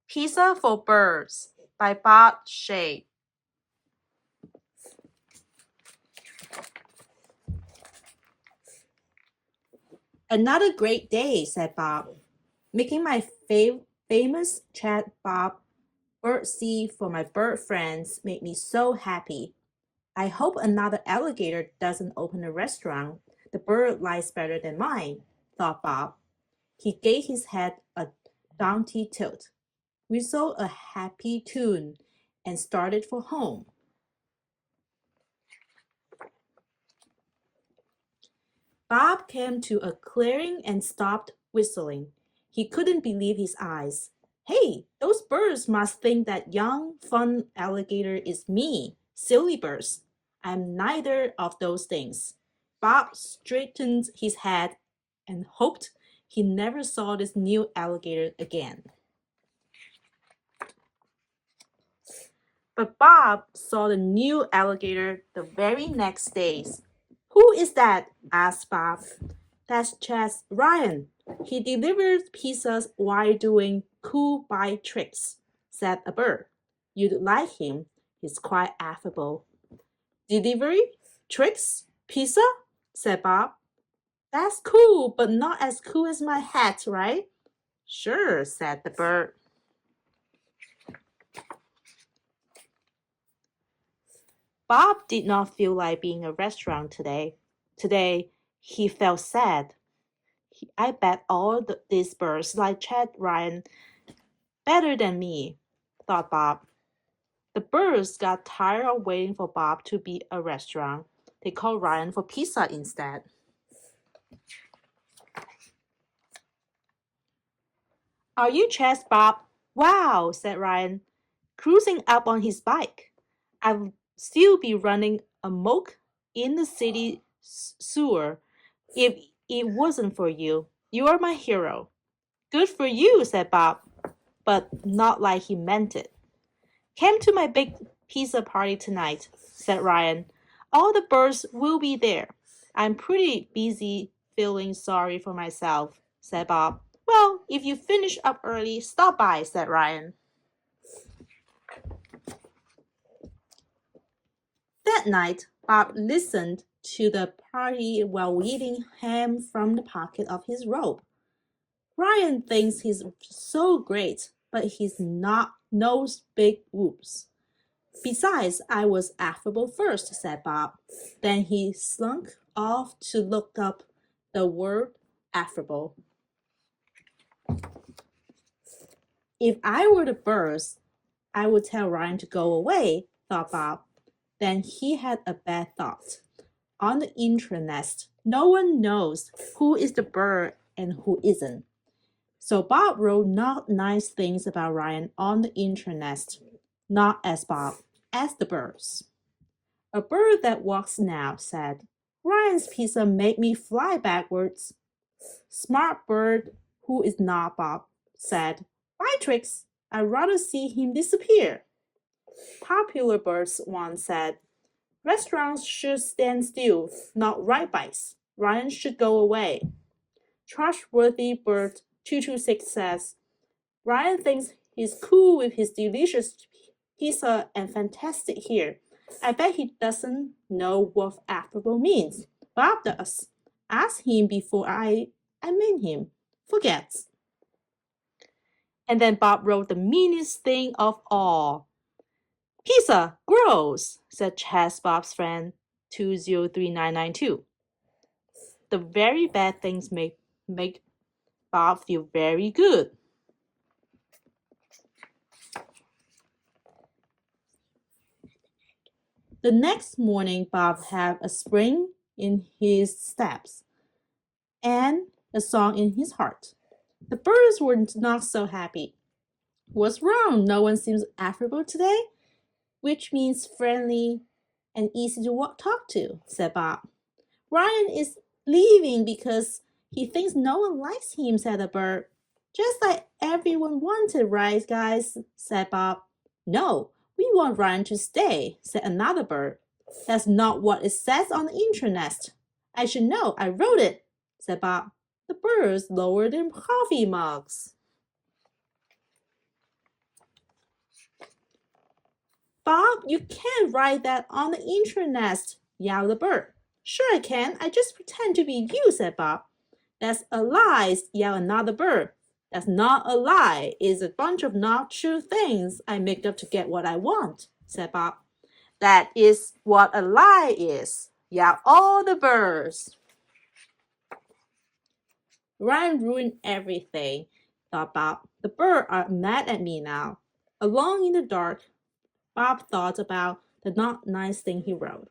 Pizza for Birds by Bob Shea. Another great day, said Bob. Making my famous Chez Bob bird seed for my bird friends made me so happy. I hope another alligator doesn't open a restaurant. The bird likes better than mine, thought Bob. He gave his head a dainty tilt, whistled a happy tune, and started for home. Bob came to a clearing and stopped whistling. He couldn't believe his eyes. Hey, those birds must think that young, fun alligator is me. Silly birds. I'm neither of those things. Bob straightened his head and hoped he never saw this new alligator again. But Bob saw the new alligator the very next day. Who is that? Asked Bob. That's Chez Ryan. He delivers pizzas while doing cool bite tricks, said a bird. You'd like him. He's quite affable. Delivery? Tricks? Pizza? Said Bob. That's cool, but not as cool as my hat, right? Sure, said the bird. Bob did not feel like being a restaurant today. Today, he felt sad. I bet all these birds like Chez Ryan better than me, thought Bob. The birds got tired of waiting for Bob to be a restaurant. They called Ryan for pizza instead. Are you Chez Bob? Wow, said Ryan, cruising up on his bike. I'd still be running amok in the city sewer if it wasn't for you. You are my hero. Good for you, said Bob, but not like he meant it. Come to my big pizza party tonight, said Ryan. All the birds will be there. I'm pretty busy feeling sorry for myself, said Bob. Well, if you finish up early, stop by, said Ryan. That night, Bob listened to the party while eating ham from the pocket of his robe. Ryan thinks he's so great, but he's not no big whoops. Besides, I was affable first, said Bob. Then he slunk off to look up the word affable. If I were the birds, I would tell Ryan to go away, thought Bob. Then he had a bad thought. On the intranest, no one knows who is the bird and who isn't. So Bob wrote not nice things about Ryan on the intranest, not as Bob, as the birds. A bird that walks now said, Ryan's pizza made me fly backwards. Smart bird who is not Bob said, Bye tricks, I'd rather see him disappear. Popular birds once said, Restaurants should stand still, not ride bikes. Ryan should go away. Trustworthy bird 226 says, Ryan thinks he's cool with his delicious pizza and fantastic hair. I bet he doesn't know what affable means. Bob does. Ask him before I meet him. Forgets. And then Bob wrote the meanest thing of all. Pizza, gross, said Chez Bob's friend 203992. The very bad things make Bob feel very good. The next morning, Bob had a spring in his steps and a song in his heart. The birds were not so happy. What's wrong? No one seems affable today? Which means friendly and easy to talk to, said Bob. Ryan is leaving because he thinks no one likes him, said the bird. Just like everyone wanted, right, guys? Said Bob. No, we want Ryan to stay, said another bird. That's not what it says on the intranet. I should know, I wrote it, said Bob. The birds lowered their coffee mugs. Bob, you can't write that on the internet, yelled the bird. Sure I can. I just pretend to be you, said Bob. That's a lie, yelled another bird. That's not a lie. It's a bunch of not true things I make up to get what I want, said Bob. That is what a lie is, yelled all the birds. Ryan ruined everything, thought Bob. The birds are mad at me now. Alone in the dark, Bob thought about the not nice thing he wrote.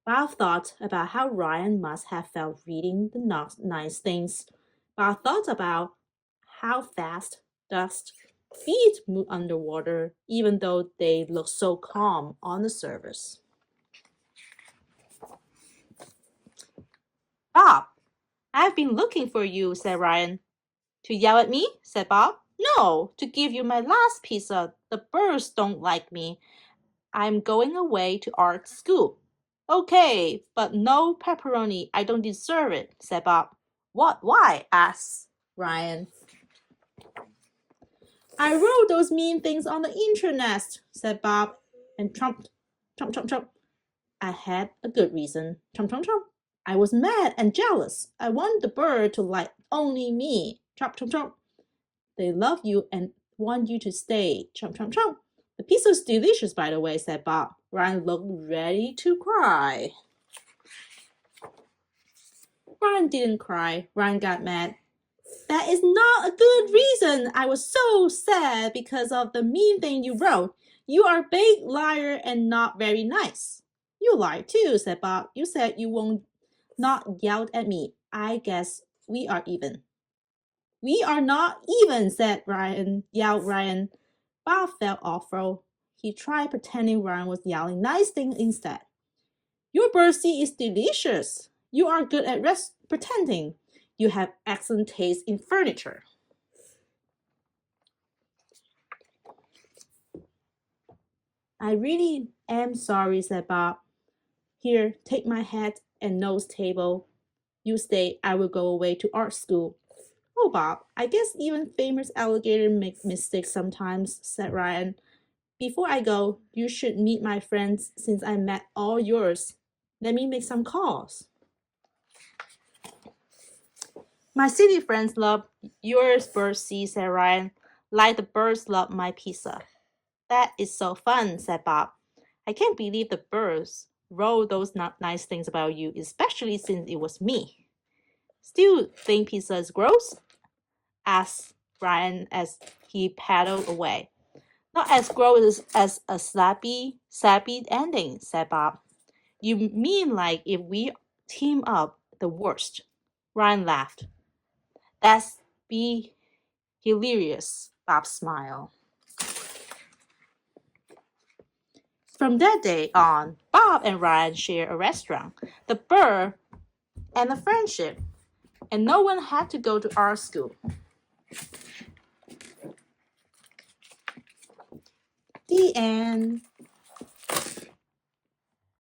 Bob thought about how Ryan must have felt reading the not nice things. Bob thought about how fast dust feet move underwater, even though they look so calm on the surface. Bob, I've been looking for you, said Ryan. To yell at me, said Bob. No, to give you my last pizza. The birds don't like me. I'm going away to art school. Okay, but no pepperoni. I don't deserve it, said Bob. What? Why? Asked Ryan. I wrote those mean things on the internet, said Bob, and trumped. I had a good reason. I was mad and jealous. I want the bird to like only me. They love you and want you to stay. The pizza's delicious, by the way, said Bob. Ryan looked ready to cry. Ryan didn't cry. Ryan got mad. That is not a good reason. I was so sad because of the mean thing you wrote. You are a big liar and not very nice. You lied too, said Bob. You said you won't not yell at me. I guess we are even. We are not even, said Ryan, yelled Ryan. Bob felt awful. He tried pretending Ryan was yelling nice things instead. Your birdseed is delicious. You are good at pretending. You have excellent taste in furniture. I really am sorry, said Bob. Here, take my hat and nose table. You stay, I will go away to art school. Oh, Bob, I guess even famous alligators make mistakes sometimes, said Ryan. Before I go, you should meet my friends since I met all yours. Let me make some calls. My city friends love yours, birdseed, said Ryan, like the birds love my pizza. That is so fun, said Bob. I can't believe the birds wrote those not nice things about you, especially since it was me. Still think pizza is gross? Asked Ryan as he paddled away. Not as gross as a sappy ending, said Bob. You mean like if we team up, the worst? Ryan laughed. That's be hilarious, Bob smiled. From that day on, Bob and Ryan shared a restaurant, the bird, and a friendship, and no one had to go to art school. The end.